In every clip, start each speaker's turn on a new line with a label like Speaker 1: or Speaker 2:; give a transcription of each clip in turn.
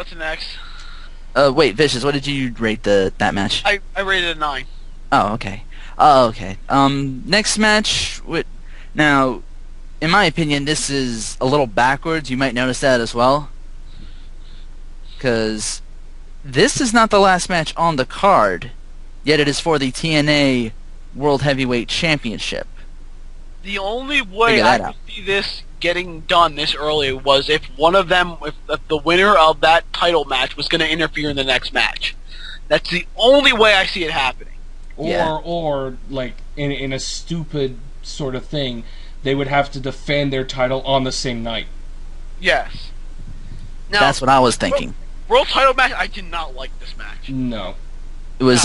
Speaker 1: what's the next?
Speaker 2: Wait, Vicious, what did you rate that match?
Speaker 1: I rated it a 9.
Speaker 2: Oh, okay. Oh, okay. Next match. Now, in my opinion, this is a little backwards. You might notice that as well. Because this is not the last match on the card, yet it is for the TNA World Heavyweight Championship.
Speaker 1: The only way I could see this getting done this early was if one of them, if the winner of that title match was going to interfere in the next match. That's the only way I see it happening.
Speaker 3: Or like in a stupid sort of thing, they would have to defend their title on the same night.
Speaker 1: Yes. Now,
Speaker 2: that's what I was thinking.
Speaker 1: World title match, I did not like this match.
Speaker 3: No.
Speaker 2: It was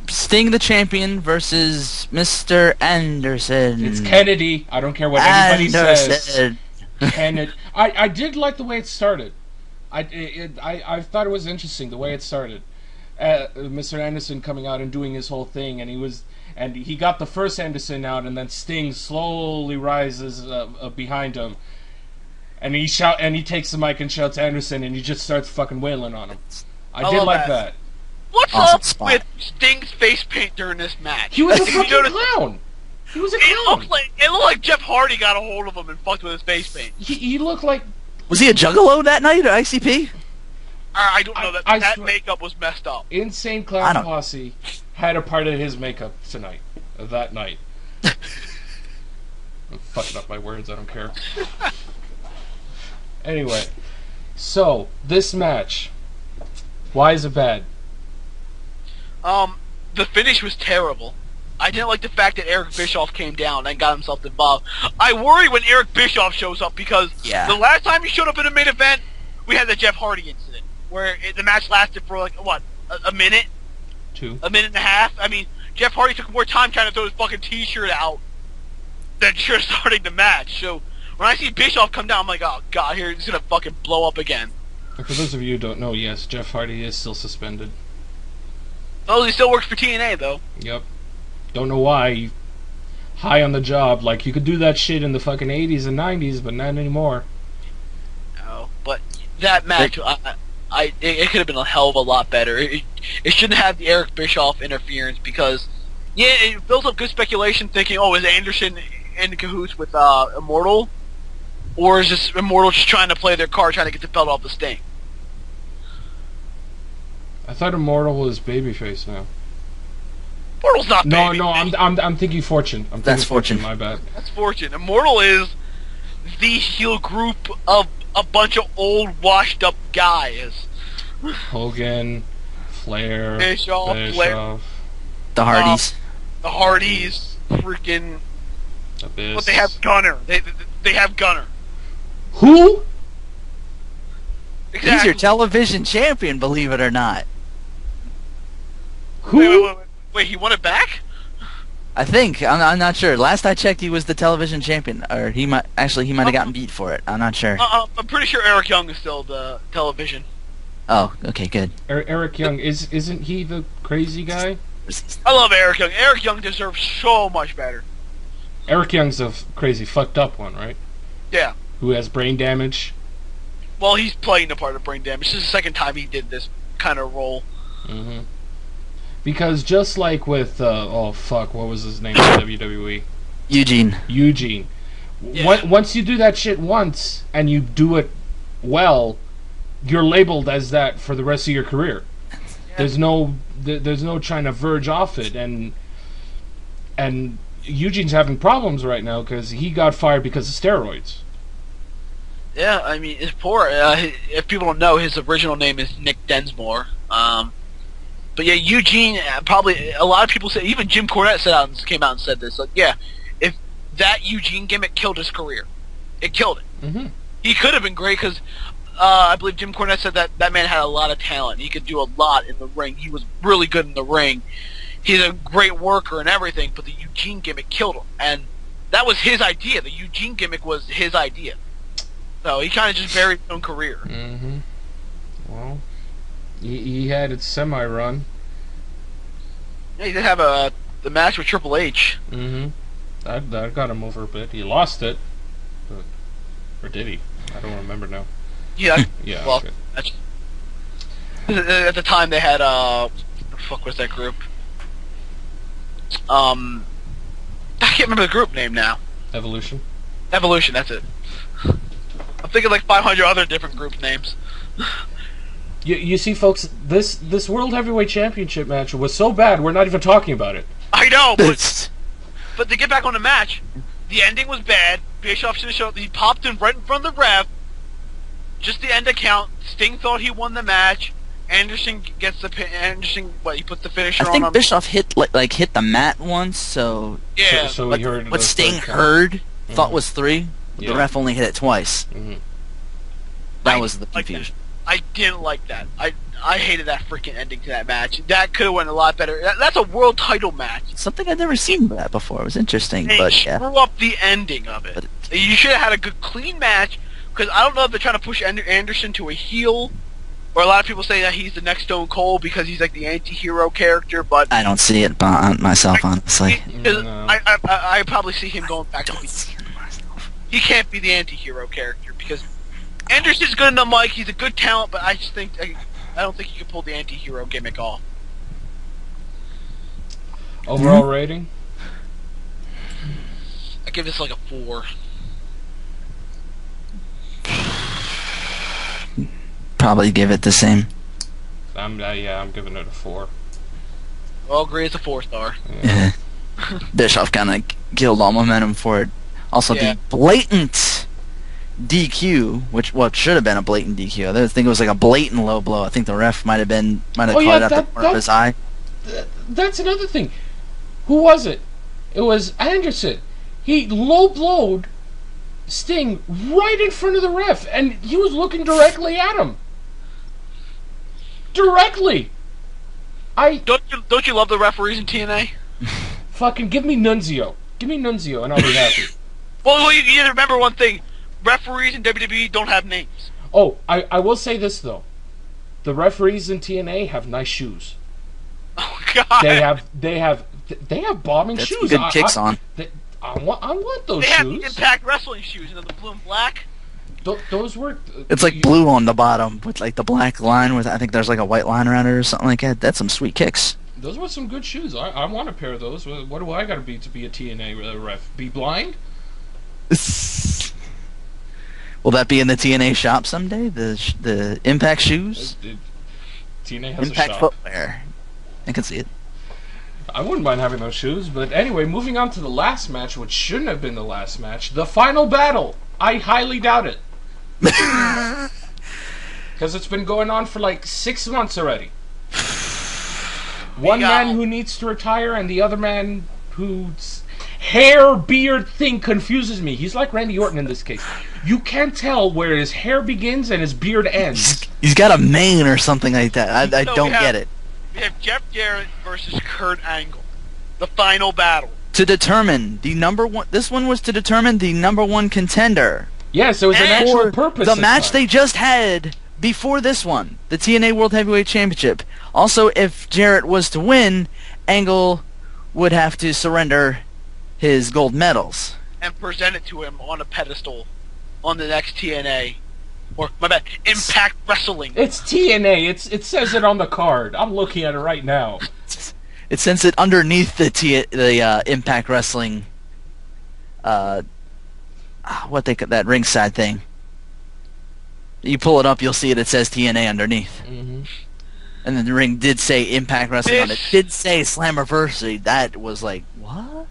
Speaker 2: Sting the champion versus Mr. Anderson.
Speaker 3: It's Kennedy. I don't care what anybody says. Kennedy. I did like the way it started. I thought it was interesting the way it started. Mr. Anderson coming out and doing his whole thing, and he got the first Anderson out, and then Sting slowly rises behind him, and he takes the mic and shouts Anderson, and he just starts fucking wailing on him. I did like that.
Speaker 1: What's up with Sting's face paint during this match?
Speaker 3: He was a fucking clown. He was a clown.
Speaker 1: It looked like Jeff Hardy got a hold of him and fucked with his face paint.
Speaker 3: He looked like...
Speaker 2: Was he a juggalo that night at ICP?
Speaker 1: I don't know. That makeup was messed up.
Speaker 3: Insane Clown Posse had a part of his makeup tonight. That night. I'm fucking up my words, I don't care. Anyway. So, this match. Why is it bad?
Speaker 1: The finish was terrible. I didn't like the fact that Eric Bischoff came down and got himself involved. I worry when Eric Bischoff shows up because the last time he showed up in a main event, we had the Jeff Hardy incident where the match lasted for like a minute, a minute and a half. I mean, Jeff Hardy took more time trying to throw his fucking T-shirt out than just starting the match. So when I see Bischoff come down, I'm like, oh god, here he's gonna fucking blow up again.
Speaker 3: For those of you who don't know, yes, Jeff Hardy is still suspended.
Speaker 1: Oh, he still works for TNA though.
Speaker 3: Yep. Don't know why. High on the job. Like, you could do that shit in the fucking 80s and 90s, but not anymore.
Speaker 1: No, but that match, it could have been a hell of a lot better. It shouldn't have the Eric Bischoff interference because, it built up good speculation thinking, oh, is Anderson in cahoots with Immortal? Or is this Immortal just trying to play their card, trying to get the belt off the Sting?
Speaker 3: I thought Immortal was babyface now.
Speaker 1: Immortal's not baby.
Speaker 3: No, I'm thinking Fortune.
Speaker 2: That's Fortune.
Speaker 3: My bad.
Speaker 1: That's Fortune. Immortal is the heel group of a bunch of old, washed-up guys.
Speaker 3: Hogan, Flair,
Speaker 1: Bischoff.
Speaker 2: The Hardys.
Speaker 1: The Hardys. Freaking...
Speaker 3: Abyss.
Speaker 1: But they have Gunner. They have Gunner.
Speaker 3: Who?
Speaker 1: Exactly.
Speaker 2: He's your television champion, believe it or not.
Speaker 3: Who?
Speaker 1: Wait, he won it back?
Speaker 2: I think. I'm not sure. Last I checked, he was the television champion, or he might have gotten beat for it. I'm not sure.
Speaker 1: I'm pretty sure Eric Young is still the television.
Speaker 2: Oh, okay, good.
Speaker 3: Eric Young isn't he the crazy guy?
Speaker 1: I love Eric Young. Eric Young deserves so much better.
Speaker 3: Eric Young's a crazy, fucked up one, right?
Speaker 1: Yeah.
Speaker 3: Who has brain damage.
Speaker 1: Well, he's playing the part of brain damage. This is the second time he did this kind of role.
Speaker 3: Mm-hmm. Because just like with, what was his name in WWE?
Speaker 2: Eugene.
Speaker 3: Yeah. Once you do that shit once, and you do it well, you're labeled as that for the rest of your career. Yeah. There's no trying to verge off it, and Eugene's having problems right now because he got fired because of steroids.
Speaker 1: Yeah, I mean, it's poor. If people don't know, his original name is Nick Densmore. But yeah, Eugene, probably, a lot of people say, even Jim Cornette came out and said this, like, yeah, if that Eugene gimmick killed his career. It killed it.
Speaker 3: Mm-hmm.
Speaker 1: He could have been great because I believe Jim Cornette said that man had a lot of talent. He could do a lot in the ring. He was really good in the ring. He's a great worker and everything, but the Eugene gimmick killed him. And that was his idea. The Eugene gimmick was his idea. So he kind of just buried his own career.
Speaker 3: Mm-hmm. Well, he had its semi-run.
Speaker 1: Yeah, he did have the match with Triple H.
Speaker 3: Mm-hmm. That got him over a bit. He lost it. Or did he? I don't remember now.
Speaker 1: Yeah.
Speaker 3: Yeah,
Speaker 1: well,
Speaker 3: okay.
Speaker 1: At the time, they had what the fuck was that group? I can't remember the group name now.
Speaker 3: Evolution.
Speaker 1: Evolution, that's it. I'm thinking like 500 other different group names.
Speaker 3: You see, folks, this World Heavyweight Championship match was so bad, we're not even talking about it.
Speaker 1: I know, but to get back on the match, the ending was bad. Bischoff should have shown up. He popped in right in front of the ref. Just the end account. Sting thought he won the match. Anderson gets the pin. Anderson, he puts the finisher on him.
Speaker 2: I think Bischoff hit hit the mat once, so
Speaker 1: yeah.
Speaker 3: So
Speaker 2: what,
Speaker 3: he heard
Speaker 2: what Sting heard thought was 3. But the ref only hit it twice.
Speaker 3: Mm-hmm.
Speaker 2: That was the confusion.
Speaker 1: I didn't like that. I hated that freaking ending to that match. That could have went a lot better. That's a world title match.
Speaker 2: Something I'd never seen that before. It was interesting,
Speaker 1: they
Speaker 2: but yeah.
Speaker 1: Screw up the ending of it. You should have had a good, clean match. Because I don't know if they're trying to push Anderson to a heel, or a lot of people say that he's the next Stone Cold because he's like the anti-hero character. But
Speaker 2: I don't see it myself, honestly.
Speaker 3: No.
Speaker 1: I probably see him going back to he can't be the anti-hero character because Anderson's good in the mic. He's a good talent, but I just think I don't think he can pull the anti-hero gimmick off.
Speaker 3: Overall rating?
Speaker 1: I give this like a 4.
Speaker 2: Probably give it the same.
Speaker 3: I'm giving it a 4.
Speaker 1: I'll agree it's a 4-star.
Speaker 2: Yeah. Bischoff kind of killed all momentum for it. Also, the blatant DQ, which should have been a blatant DQ. I think it was like a blatant low blow. I think the ref might have caught it at the corner of his eye.
Speaker 3: That's another thing. Who was it? It was Anderson. He low blowed Sting right in front of the ref, and he was looking directly at him. Directly.
Speaker 1: Don't you love the referees in TNA?
Speaker 3: Fucking give me Nunzio. Give me Nunzio, and I'll be happy.
Speaker 1: Well, you remember one thing. Referees in WWE don't have names.
Speaker 3: Oh, I will say this, though. The referees in TNA have nice shoes.
Speaker 1: Oh, God.
Speaker 3: They have bombing
Speaker 2: That's
Speaker 3: shoes.
Speaker 2: Good kicks on.
Speaker 3: I want those
Speaker 1: they
Speaker 3: shoes.
Speaker 1: They have Impact Wrestling shoes, the blue and black.
Speaker 3: Those work.
Speaker 2: It's like blue on the bottom with like the black line with I think there's like a white line around it or something like that. That's some sweet kicks.
Speaker 3: Those were some good shoes. I want a pair of those. What do I got to be a TNA ref? Be blind?
Speaker 2: Will that be in the TNA shop someday? The Impact shoes?
Speaker 3: TNA has
Speaker 2: Impact
Speaker 3: a shop.
Speaker 2: footwear. I can see it.
Speaker 3: I wouldn't mind having those shoes, but anyway, moving on to the last match, which shouldn't have been the last match, the final battle. I highly doubt it. Because it's been going on for like 6 months already. One man who needs to retire, and the other man whose hair beard thing confuses me. He's like Randy Orton in this case. You can't tell where his hair begins and his beard ends.
Speaker 2: He's got a mane or something like that. I don't get it.
Speaker 1: We have Jeff Jarrett versus Kurt Angle. The final battle.
Speaker 2: To determine the number one... This one was to determine the number one contender.
Speaker 3: Yes, it was an actual purpose.
Speaker 2: The match they just had before this one. The TNA World Heavyweight Championship. Also, if Jarrett was to win, Angle would have to surrender his gold medals.
Speaker 1: And present it to him on a pedestal on the next TNA. Or, my bad, Impact Wrestling.
Speaker 3: It's TNA. It says it on the card. I'm looking at it right now.
Speaker 2: It says it underneath the Impact Wrestling, that ringside thing. You pull it up, you'll see it. It says TNA underneath.
Speaker 3: Mm-hmm.
Speaker 2: And then the ring did say Impact Wrestling on it. It did say Slammiversary. That was like, what?